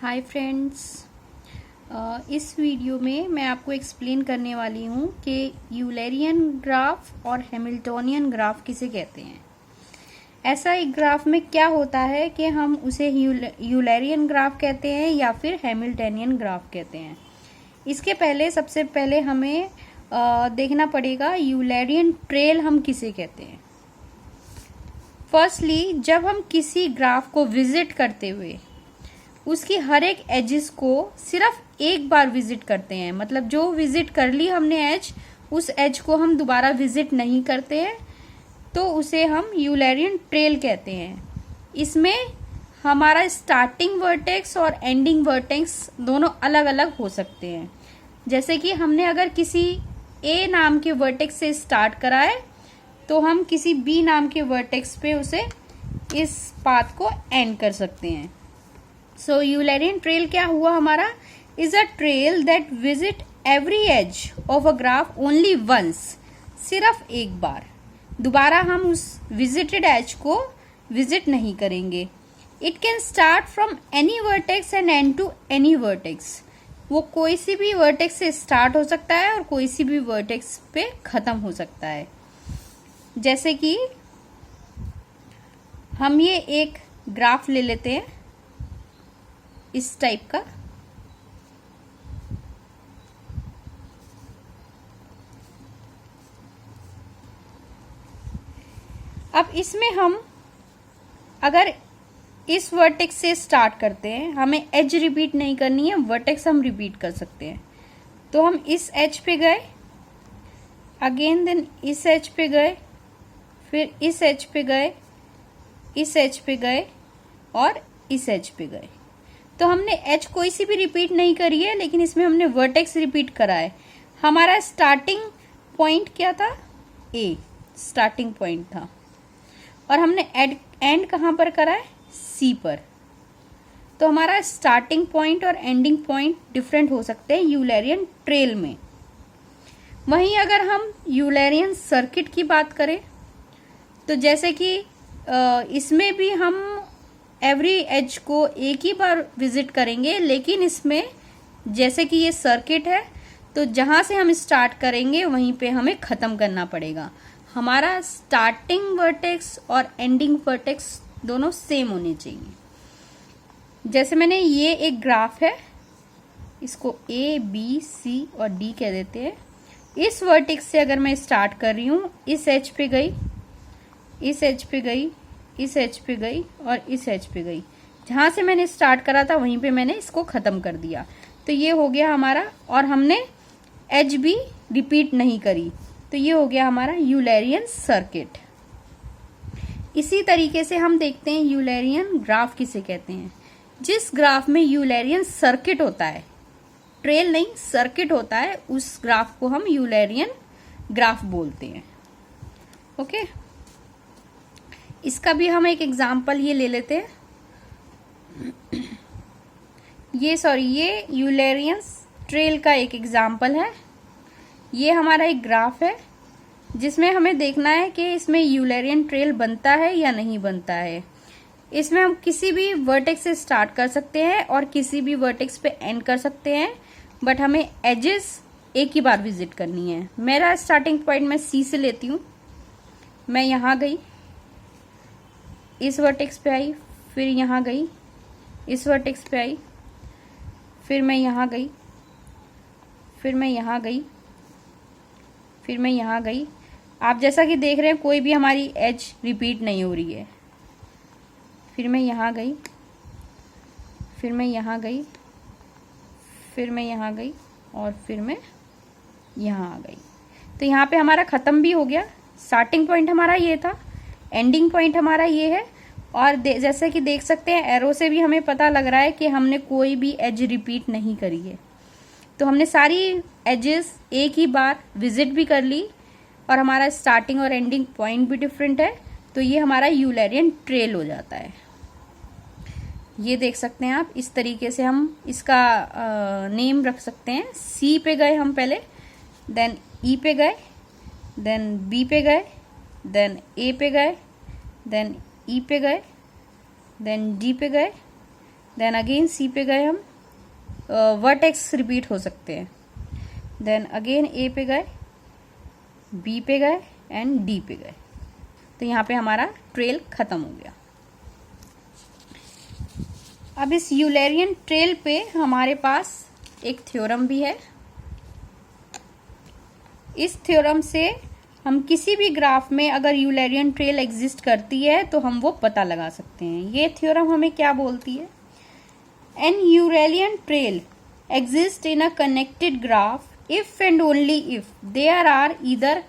Hi friends. इस video में मैं आपको एक्सप्लेन करने वाली हूँ कि यूलरियन ग्राफ और हैमिल्टोनियन ग्राफ किसे कहते हैं। ऐसा एक ग्राफ में क्या होता है कि हम उसे यूलरियन ग्राफ कहते हैं या फिर हैमिल्टोनियन ग्राफ कहते हैं। इसके पहले सबसे पहले हमें देखना पड़ेगा यूलरियन ट्रेल हम किसे कहते हैं। फर्स्टली, जब हम किसी ग्राफ को विजिट करते हुए उसकी हर एक एजेस को सिर्फ एक बार विजिट करते हैं, मतलब जो विजिट कर ली हमने एज, उस एज को हम दोबारा विजिट नहीं करते हैं, तो उसे हम यूलरियन ट्रेल कहते हैं। इसमें हमारा स्टार्टिंग वर्टेक्स और एंडिंग वर्टेक्स दोनों अलग अलग हो सकते हैं। जैसे कि हमने अगर किसी ए नाम के वर्टेक्स से स्टार्ट करा है तो हम किसी बी नाम के वर्टेक्स पे उसे इस पाथ को एंड कर सकते हैं। सो यूलरियन ट्रेल क्या हुआ हमारा? Is a trail that visit every edge of a graph only once, सिर्फ एक बार, दोबारा हम उस विजिटेड एज को विजिट नहीं करेंगे। It can start from any vertex and end to any vertex. वो कोई सी भी वर्टेक्स से स्टार्ट हो सकता है और कोई सी भी वर्टेक्स पे खत्म हो सकता है। जैसे कि हम ये एक ग्राफ ले लेते हैं इस टाइप का। अब इसमें हम अगर इस वर्टेक्स से स्टार्ट करते हैं, हमें एज रिपीट नहीं करनी है, वर्टेक्स हम रिपीट कर सकते हैं। तो हम इस एज पे गए, अगेन देन इस एज पे गए, फिर इस एज पे गए, इस एज पे गए और इस एज पे गए। तो हमने एज कोई सी भी रिपीट नहीं करी है, लेकिन इसमें हमने वर्टेक्स रिपीट करा है। हमारा स्टार्टिंग पॉइंट क्या था? ए स्टार्टिंग पॉइंट था, और हमने एंड कहाँ पर करा है? सी पर। तो हमारा स्टार्टिंग पॉइंट और एंडिंग पॉइंट डिफरेंट हो सकते हैं यूलरियन ट्रेल में। वहीं अगर हम यूलरियन सर्किट की बात करें तो जैसे कि इसमें भी हम एवरी एज को एक ही बार विजिट करेंगे, लेकिन इसमें जैसे कि ये सर्किट है तो जहां से हम स्टार्ट करेंगे वहीं पे हमें खत्म करना पड़ेगा। हमारा स्टार्टिंग वर्टेक्स और एंडिंग वर्टेक्स दोनों सेम होने चाहिए। जैसे मैंने ये एक ग्राफ है, इसको ए बी सी और डी कह देते हैं। इस वर्टेक्स से अगर मैं स्टार्ट कर रही हूँ, इस एज पे गई, इस एज पे गई, इस एज पे गई और इस एज पे गई, जहां से मैंने स्टार्ट करा था वहीं पे मैंने इसको खत्म कर दिया। तो ये हो गया हमारा, और हमने एज भी रिपीट नहीं करी, तो ये हो गया हमारा यूलरियन सर्किट। इसी तरीके से हम देखते हैं यूलरियन ग्राफ किसे कहते हैं। जिस ग्राफ में यूलरियन सर्किट होता है, ट्रेल नहीं सर्किट होता है, उस ग्राफ को हम यूलरियन ग्राफ बोलते हैं। ओके, इसका भी हम एक एग्जाम्पल ये ले लेते हैं। ये यूलरियन ट्रेल का एक एग्जाम्पल है। ये हमारा एक ग्राफ है जिसमें हमें देखना है कि इसमें यूलरियन ट्रेल बनता है या नहीं बनता है। इसमें हम किसी भी वर्टेक्स से स्टार्ट कर सकते हैं और किसी भी वर्टेक्स पे एंड कर सकते हैं, बट हमें एजेस एक ही बार विजिट करनी है। मेरा स्टार्टिंग पॉइंट मैं सी से लेती हूँ। मैं यहाँ गई, इस वर्टेक्स पे आई, फिर यहाँ गई, इस वर्टेक्स पे आई, फिर मैं यहाँ गई, फिर मैं यहाँ गई, फिर मैं यहाँ गई। आप जैसा कि देख रहे हैं कोई भी हमारी एज रिपीट नहीं हो रही है। फिर मैं यहाँ गई, फिर मैं यहाँ गई, फिर मैं यहाँ गई और फिर मैं यहाँ आ गई। तो यहाँ पे हमारा खत्म भी हो गया। स्टार्टिंग पॉइंट हमारा ये था, एंडिंग पॉइंट हमारा ये है, और जैसे कि देख सकते हैं एरो से भी हमें पता लग रहा है कि हमने कोई भी एज रिपीट नहीं करी है। तो हमने सारी एजेस एक ही बार विजिट भी कर ली और हमारा स्टार्टिंग और एंडिंग पॉइंट भी डिफरेंट है, तो ये हमारा यूलरियन ट्रेल हो जाता है। ये देख सकते हैं आप, इस तरीके से हम इसका नेम रख सकते हैं। सी पे गए हम पहले, देन ई पे गए, देन बी पे गए, देन ए पे गए, देन ई पे गए, देन डी पे गए, देन अगेन सी पे गए हम, वर्टेक्स रिपीट हो सकते हैं, देन अगेन ए पे गए, बी पे गए एंड डी पे गए। तो यहाँ पे हमारा ट्रेल खत्म हो गया। अब इस यूलेरियन ट्रेल पे हमारे पास एक थ्योरम भी है। इस थ्योरम से हम किसी भी ग्राफ में अगर यूलेरियन ट्रेल एग्जिस्ट करती है तो हम वो पता लगा सकते हैं। ये थ्योरम हमें क्या बोलती है? An Eulerian trail exist in a connected graph if and only if there are either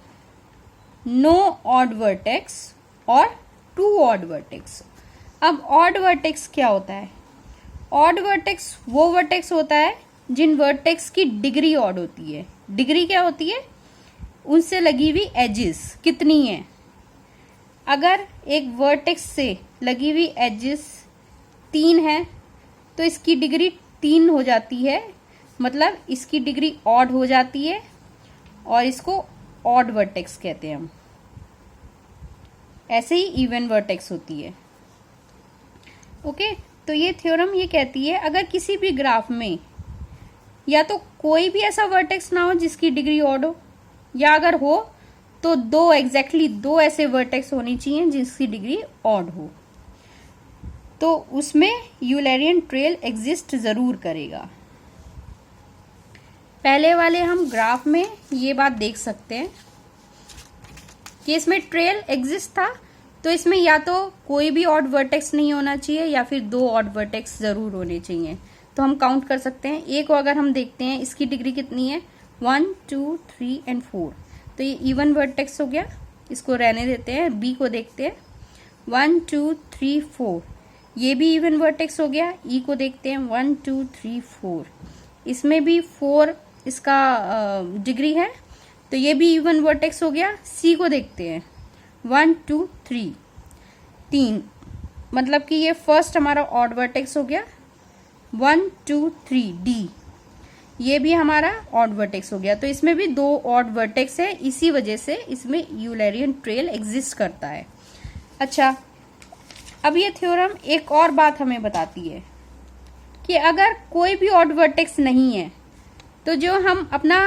no odd vertex और टू ऑड वर्टेक्स। अब ऑड वर्टेक्स क्या होता है? ऑड वर्टेक्स वो वर्टेक्स होता है जिन वर्टेक्स की डिग्री ऑड होती है। डिग्री क्या होती है? उनसे लगी हुई एजेस कितनी है। अगर एक वर्टेक्स से लगी हुई एजेस 3 है तो इसकी डिग्री 3 हो जाती है, मतलब इसकी डिग्री ऑड हो जाती है और इसको ऑड वर्टेक्स कहते हैं हम। ऐसे ही इवन वर्टेक्स होती है। ओके, तो ये थ्योरम ये कहती है अगर किसी भी ग्राफ में या तो कोई भी ऐसा वर्टेक्स ना हो जिसकी डिग्री ऑड हो, या अगर हो तो दो ऐसे वर्टेक्स होनी चाहिए जिसकी डिग्री ऑड हो, तो उसमें यूलेरियन ट्रेल एग्जिस्ट जरूर करेगा। पहले वाले हम ग्राफ में ये बात देख सकते हैं कि इसमें ट्रेल एग्जिस्ट था, तो इसमें या तो कोई भी ऑड वर्टेक्स नहीं होना चाहिए या फिर 2 ऑड वर्टेक्स जरूर होने चाहिए। तो हम काउंट कर सकते हैं। ए को अगर हम देखते हैं इसकी डिग्री कितनी है, 1 2 3 एंड 4, तो ये इवन वर्टेक्स हो गया, इसको रहने देते हैं। बी को देखते हैं 1 2 3 4, ये भी इवन वर्टेक्स हो गया। ई को देखते हैं 1 2 3 4, इसमें भी 4 इसका डिग्री है, तो ये भी इवन वर्टेक्स हो गया। सी को देखते हैं 1 2 3, 3, मतलब कि ये फर्स्ट हमारा ऑड वर्टेक्स हो गया। 1 2 3 डी, ये भी हमारा ऑड वर्टेक्स हो गया। तो इसमें भी 2 ऑड वर्टेक्स है, इसी वजह से इसमें यूलेरियन ट्रेल एग्जिस्ट करता है। अच्छा, अब ये थ्योरम एक और बात हमें बताती है कि अगर कोई भी ऑड वर्टेक्स नहीं है तो जो हम अपना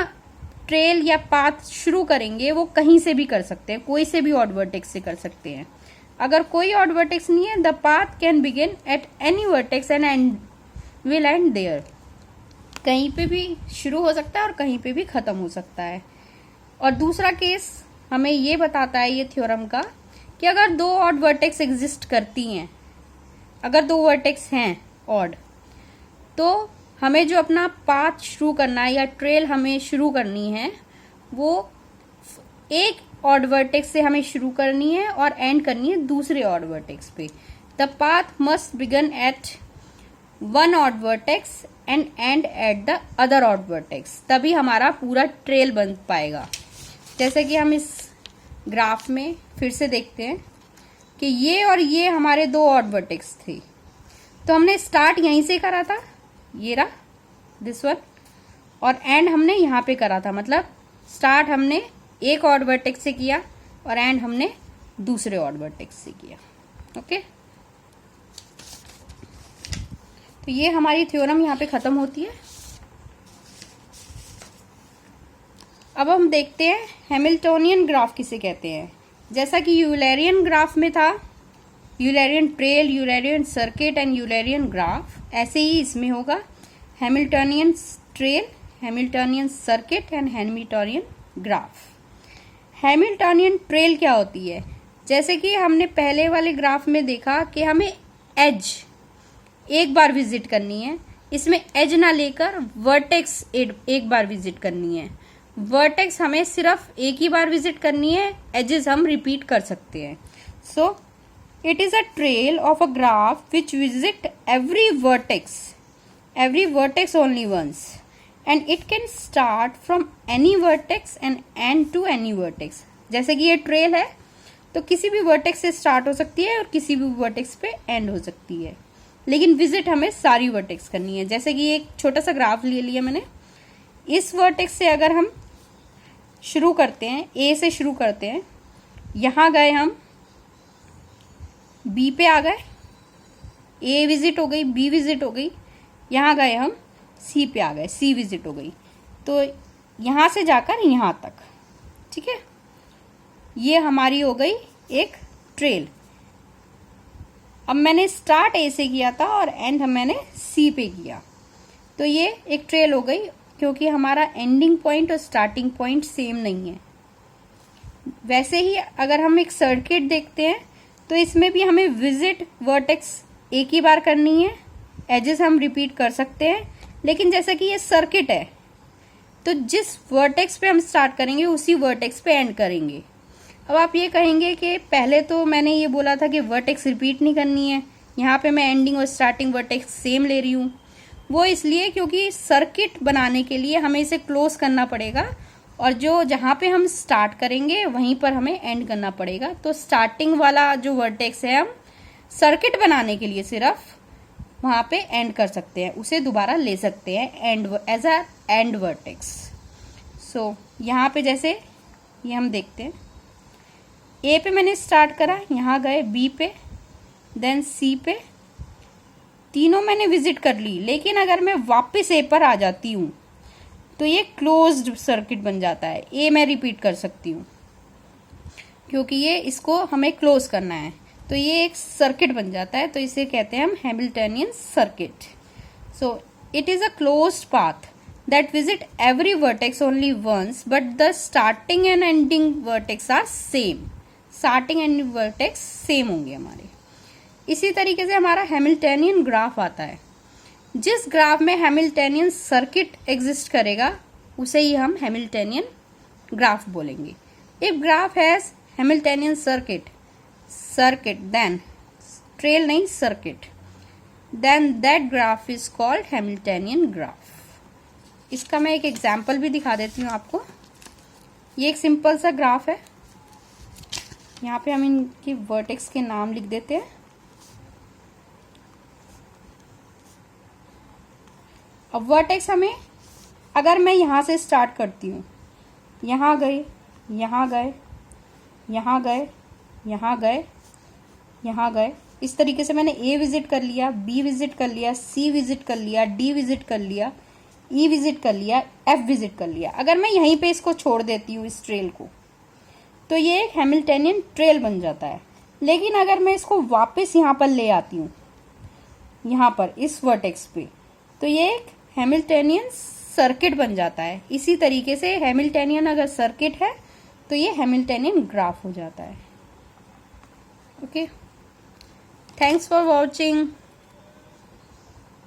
ट्रेल या पाथ शुरू करेंगे वो कहीं से भी कर सकते हैं, कोई से भी ऑड वर्टेक्स से कर सकते हैं। अगर कोई ऑड वर्टेक्स नहीं है, the path can begin at any vertex and will end there. कहीं पे भी शुरू हो सकता है और कहीं पे भी खत्म हो सकता है। और दूसरा केस हमें ये बताता है ये थ्योरम का कि अगर 2 ऑड वर्टेक्स एग्जिस्ट करती हैं, अगर 2 वर्टेक्स हैं ऑड, तो हमें जो अपना पाथ शुरू करना है या ट्रेल हमें शुरू करनी है वो एक ऑड वर्टेक्स से हमें शुरू करनी है और एंड करनी है दूसरे ऑड वर्टेक्स पे। The path must begin at 1 odd vertex and end at the other odd vertex, तभी हमारा पूरा ट्रेल बन पाएगा। जैसे कि हम इस ग्राफ में फिर से देखते हैं कि ये और ये हमारे 2 ऑड वर्टेक्स थे, तो हमने स्टार्ट यहीं से करा था, ये रहा दिस वन, और एंड हमने यहाँ पे करा था। मतलब स्टार्ट हमने एक ऑड वर्टेक्स से किया और एंड हमने दूसरे ऑड वर्टेक्स से किया। ओके, तो ये हमारी थ्योरम यहाँ पे खत्म होती है। अब हम देखते हैं हैमिल्टोनियन ग्राफ किसे कहते हैं। जैसा कि यूलेरियन ग्राफ में था Eulerian trail, Eulerian circuit and Eulerian graph, ऐसे ही इसमें होगा Hamiltonian trail, Hamiltonian circuit and Hamiltonian graph. Hamiltonian trail क्या होती है? जैसे कि हमने पहले वाले ग्राफ में देखा कि हमें एज एक बार विजिट करनी है, इसमें एज ना लेकर वर्टेक्स एक बार विजिट करनी है। वर्टेक्स हमें सिर्फ एक ही बार विजिट करनी है, एजेस हम रिपीट कर सकते हैं। So it is a trail of a graph which visit every vertex only once and it can start from any vertex and end to any vertex. जैसे कि ये ट्रेल है तो किसी भी वर्टेक्स से स्टार्ट हो सकती है और किसी भी वर्टेक्स पे एंड हो सकती है, लेकिन विजिट हमें सारी वर्टेक्स करनी है। जैसे कि एक छोटा सा ग्राफ ले लिया मैंने, इस वर्टेक्स से अगर हम शुरू करते हैं, ए से शुरू करते हैं, यहाँ गए हम बी पे आ गए, ए विजिट हो गई, बी विजिट हो गई, यहाँ गए हम सी पे आ गए, सी विजिट हो गई, तो यहाँ से जाकर यहाँ तक, ठीक है, ये हमारी हो गई एक ट्रेल। अब मैंने स्टार्ट ए से किया था और एंड मैंने सी पे किया, तो ये एक ट्रेल हो गई, क्योंकि हमारा एंडिंग पॉइंट और स्टार्टिंग पॉइंट सेम नहीं है। वैसे ही अगर हम एक सर्किट देखते हैं तो इसमें भी हमें विजिट वर्टेक्स एक ही बार करनी है, एजेस हम रिपीट कर सकते हैं, लेकिन जैसा कि ये सर्किट है तो जिस वर्टेक्स पे हम स्टार्ट करेंगे उसी वर्टेक्स पे एंड करेंगे। अब आप ये कहेंगे कि पहले तो मैंने ये बोला था कि वर्टेक्स रिपीट नहीं करनी है, यहाँ पे मैं एंडिंग और स्टार्टिंग वर्टेक्स सेम ले रही हूँ। वो इसलिए क्योंकि सर्किट बनाने के लिए हमें इसे क्लोज करना पड़ेगा, और जो जहाँ पे हम स्टार्ट करेंगे वहीं पर हमें एंड करना पड़ेगा। तो स्टार्टिंग वाला जो वर्टेक्स है हम सर्किट बनाने के लिए सिर्फ वहाँ पे एंड कर सकते हैं, उसे दोबारा ले सकते हैं and as a end vertex. So यहाँ पे जैसे ये हम देखते हैं, ए पे मैंने स्टार्ट करा, यहाँ गए बी पे, देन सी पे, तीनों मैंने विजिट कर ली, लेकिन अगर मैं वापस ए पर आ जाती हूँ तो ये क्लोज्ड सर्किट बन जाता है। ए मैं रिपीट कर सकती हूँ क्योंकि ये इसको हमें क्लोज करना है, तो ये एक सर्किट बन जाता है, तो इसे कहते हैं हम Hamiltonian circuit. So it is a closed path that visit every vertex only once, but the starting and ending vertex are same. Starting and vertex same होंगे हमारे। इसी तरीके से हमारा हैमिल्टनियन ग्राफ आता है। जिस ग्राफ में हैमिल्टनियन सर्किट एग्जिस्ट करेगा उसे ही हम हैमिल्टनियन ग्राफ बोलेंगे। If graph has Hamiltonian circuit then trail नहीं circuit, then that graph is called Hamiltonian graph. इसका मैं एक एग्जाम्पल भी दिखा देती हूँ आपको। ये एक सिंपल सा ग्राफ है, यहाँ पे हम इनकी वर्टेक्स के नाम लिख देते हैं। अब वर्टेक्स हमें, अगर मैं यहाँ से स्टार्ट करती हूँ, यहाँ गए, यहाँ गए, यहाँ गए, यहाँ गए, यहाँ गए, इस तरीके से मैंने ए विजिट कर लिया, बी विजिट कर लिया, सी विजिट कर लिया, डी विजिट कर लिया, ई विजिट कर लिया, एफ विजिट कर लिया। अगर मैं यहीं पे इसको छोड़ देती हूँ इस ट्रेल को, तो ये एक हैमिल्टनियन ट्रेल बन जाता है। लेकिन अगर मैं इसको वापस यहाँ पर ले आती हूँ, यहाँ पर इस वर्टेक्स पे, तो ये एक हैमिल्टनियन सर्किट बन जाता है। इसी तरीके से हैमिल्टनियन अगर सर्किट है तो ये हैमिल्टनियन ग्राफ हो जाता है। Okay, thanks for watching.